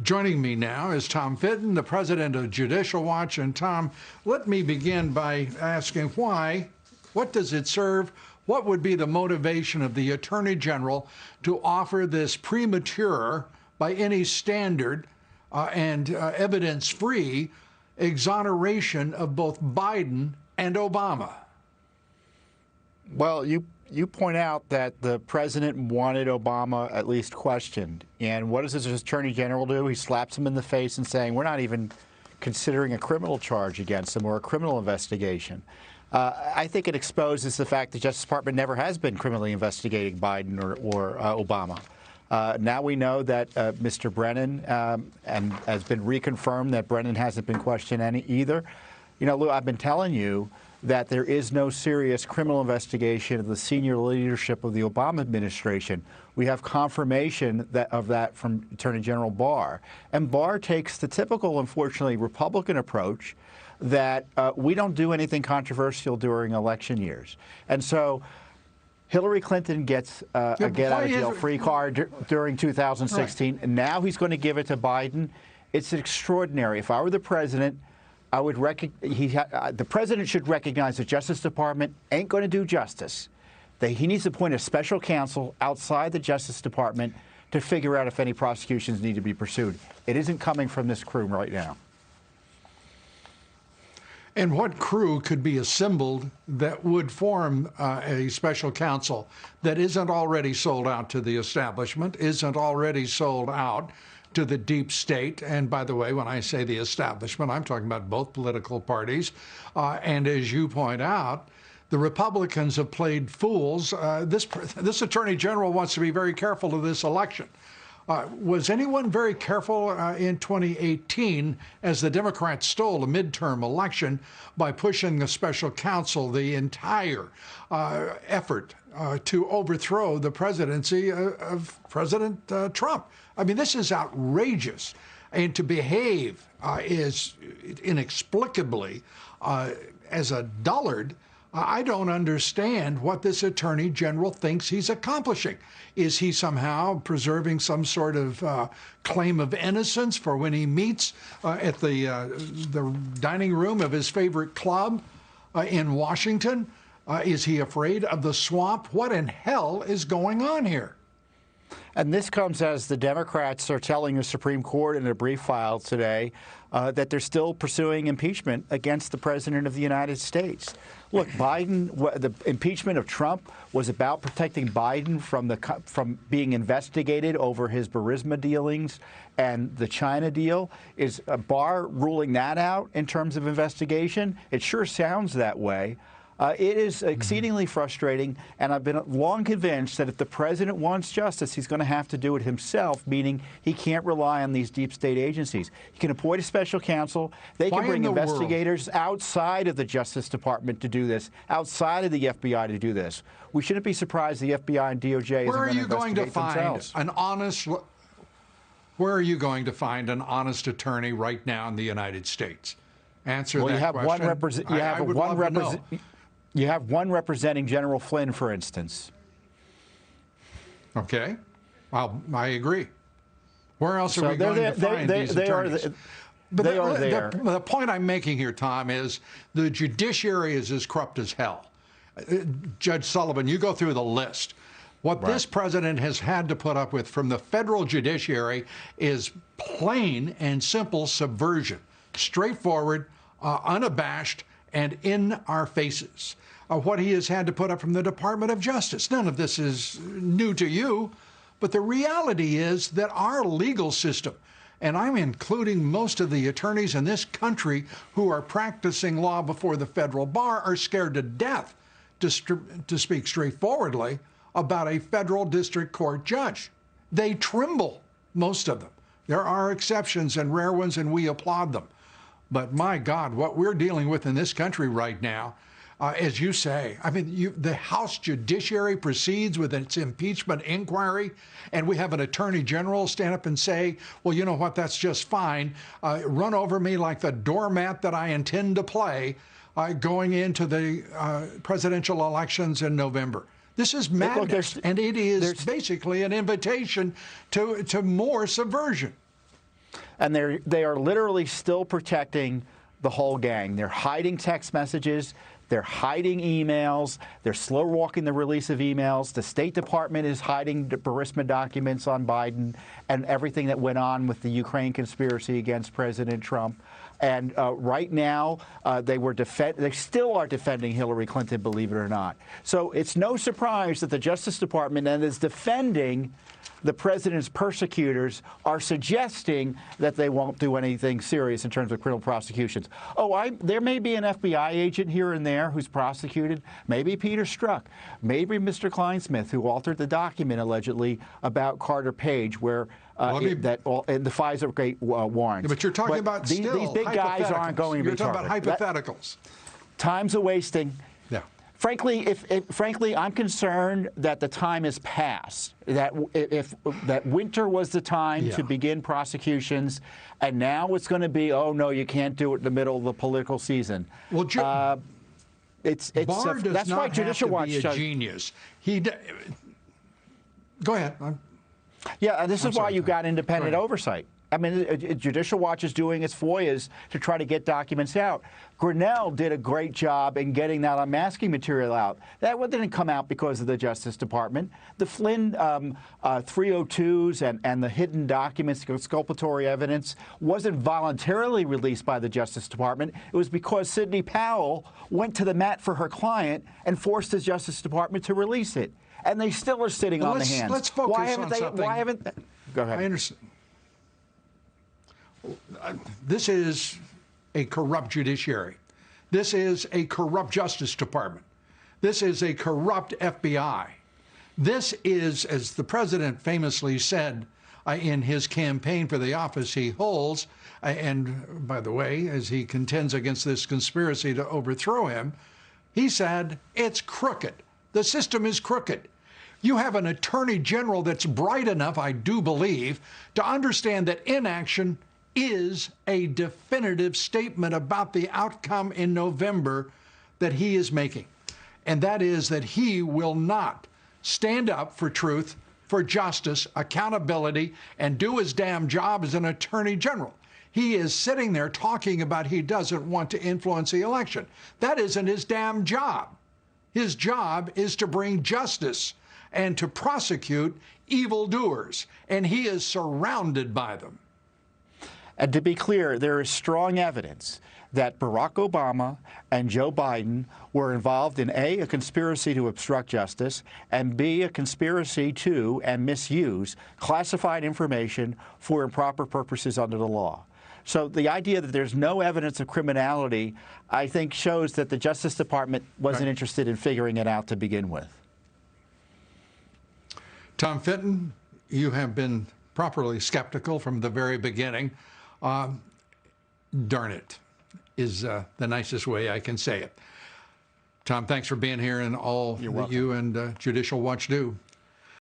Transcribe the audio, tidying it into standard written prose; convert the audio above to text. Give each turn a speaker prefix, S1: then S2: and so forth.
S1: Joining me now is Tom Fitton, the president of Judicial Watch. And Tom, let me begin by asking why, what does it serve? What would be the motivation of the Attorney General to offer this premature, by any standard and evidence-free exoneration of both Biden and Obama?
S2: Well, you point out that the president wanted Obama at least questioned. And what does his attorney general do? He slaps him in the face and saying, we're not even considering a criminal charge against him or a criminal investigation. I think it exposes the fact the Justice Department never has been criminally investigating Biden or Obama. Now we know that Mr. Brennan and has been reconfirmed that Brennan hasn't been questioned either. You know, Lou, I've been telling you that there is no serious criminal investigation of the senior leadership of the Obama administration. We have confirmation of that from Attorney General Barr. And Barr takes the typical, unfortunately, Republican approach that we don't do anything controversial during election years. And so Hillary Clinton gets a get-out-of-jail-free card during 2016, right. And now he's going to give it to Biden. It's extraordinary. If I were the president, I would the president should recognize the Justice Department ain't going to do justice. He needs to appoint a special counsel outside the Justice Department to figure out if any prosecutions need to be pursued. It isn't coming from this crew right now.
S1: And what crew could be assembled that would form a special counsel that isn't already sold out to the establishment, isn't already sold out to the deep state? And by the way, when I say the establishment, I'm talking about both political parties. And as you point out, the Republicans have played fools. This Attorney General wants to be very careful of this election. Was anyone very careful in 2018 as the Democrats stole a midterm election by pushing the special counsel, the entire effort to overthrow the presidency of President Trump? I mean, this is outrageous. And to behave is inexplicably as a dullard. I don't understand what this Attorney General thinks he's accomplishing. Is he somehow preserving some sort of claim of innocence for when he meets at the dining room of his favorite club in Washington? Is he afraid of the swamp? What in hell is going on here?
S2: And this comes as the Democrats are telling the Supreme Court in a brief file today that they're still pursuing impeachment against the President of the United States. Look, the impeachment of Trump was about protecting Biden from being investigated over his Burisma dealings and the China deal. Is Barr ruling that out in terms of investigation? It sure sounds that way. It is exceedingly frustrating, and I've been long convinced that if the president wants justice, he's going to have to do it himself, meaning he can't rely on these deep state agencies. He can appoint a special counsel. They can bring investigators outside of the Justice Department to do this, outside of the FBI to do this. We shouldn't be surprised the FBI and DOJ isn't going to investigate themselves.
S1: Where are you going to find an honest attorney right now in the United States? Answer that question.
S2: You have one representing General Flynn, for instance.
S1: Okay. Well, I agree. Where else are we going to find these attorneys? They are there. The point I'm making here, Tom, is the judiciary is as corrupt as hell. Judge Sullivan, you go through the list. What this president has had to put up with from the federal judiciary is plain and simple subversion. Straightforward, unabashed, and in our faces. What he has had to put up from the Department of Justice. None of this is new to you, but the reality is that our legal system, and I'm including most of the attorneys in this country who are practicing law before the federal bar, are scared to death to speak straightforwardly about a federal district court judge. They tremble, most of them. There are exceptions and rare ones, and we applaud them. But my God, what we're dealing with in this country right now, as you say, I mean, the House Judiciary proceeds with its impeachment inquiry, and we have an Attorney General stand up and say, well, you know what, that's just fine. Run over me like the doormat that I intend to play going into the presidential elections in November. This is madness, and it is basically an invitation to more subversion.
S2: And they are literally still protecting the whole gang. They're hiding text messages. They're hiding emails. They're slow walking the release of emails. The State Department is hiding the Burisma documents on Biden and everything that went on with the Ukraine conspiracy against President Trump. And right now, they still are defending Hillary Clinton, believe it or not. So it's no surprise that the Justice Department then is defending the president's persecutors, are suggesting that they won't do anything serious in terms of criminal prosecutions. Oh, there may be an FBI agent here and there who's prosecuted. Maybe Peter Strzok. Maybe Mr. Kleinsmith, who altered the document allegedly about Carter Page, where in the FISA warrants.
S1: Yeah, but you're talking about
S2: these big guys aren't going to be
S1: targeted. You're talking about hypotheticals.
S2: Time's a wasting.
S1: Yeah.
S2: Frankly, frankly, I'm concerned that the time is past. That that winter was the time to begin prosecutions, and now it's going to be, oh no, you can't do it in the middle of the political season.
S1: Well, Barr does
S2: that's
S1: not
S2: why Judicial
S1: have to
S2: Watch
S1: be a genius. Go ahead.
S2: Yeah, and this is why you've got independent oversight. I mean, Judicial Watch is doing its FOIAs to try to get documents out. Grinnell did a great job in getting that unmasking material out. That one didn't come out because of the Justice Department. The Flynn 302s and the hidden documents, exculpatory evidence, wasn't voluntarily released by the Justice Department. It was because Sidney Powell went to the mat for her client and forced the Justice Department to release it. And they still are sitting on the hands.
S1: Let's focus on something.
S2: Why haven't they? Go ahead.
S1: I understand. This is a corrupt judiciary. This is a corrupt Justice Department. This is a corrupt FBI. This is, as the president famously said in his campaign for the office he holds, and by the way, as he contends against this conspiracy to overthrow him, he said, it's crooked. The system is crooked. You have an attorney general that's bright enough, I do believe, to understand that inaction is a definitive statement about the outcome in November that he is making. And that is that he will not stand up for truth, for justice, accountability, and do his damn job as an attorney general. He is sitting there talking about he doesn't want to influence the election. That isn't his damn job. His job is to bring justice and to prosecute evildoers, and he is surrounded by them.
S2: And to be clear, there is strong evidence that Barack Obama and Joe Biden were involved in A, conspiracy to obstruct justice, and B, a conspiracy to and misuse classified information for improper purposes under the law. So the idea that there's no evidence of criminality, I think, shows that the Justice Department wasn't interested in figuring it out to begin with.
S1: Tom Fitton, you have been properly skeptical from the very beginning. Darn it is the nicest way I can say it. Tom, thanks for being here and all that you and Judicial Watch do.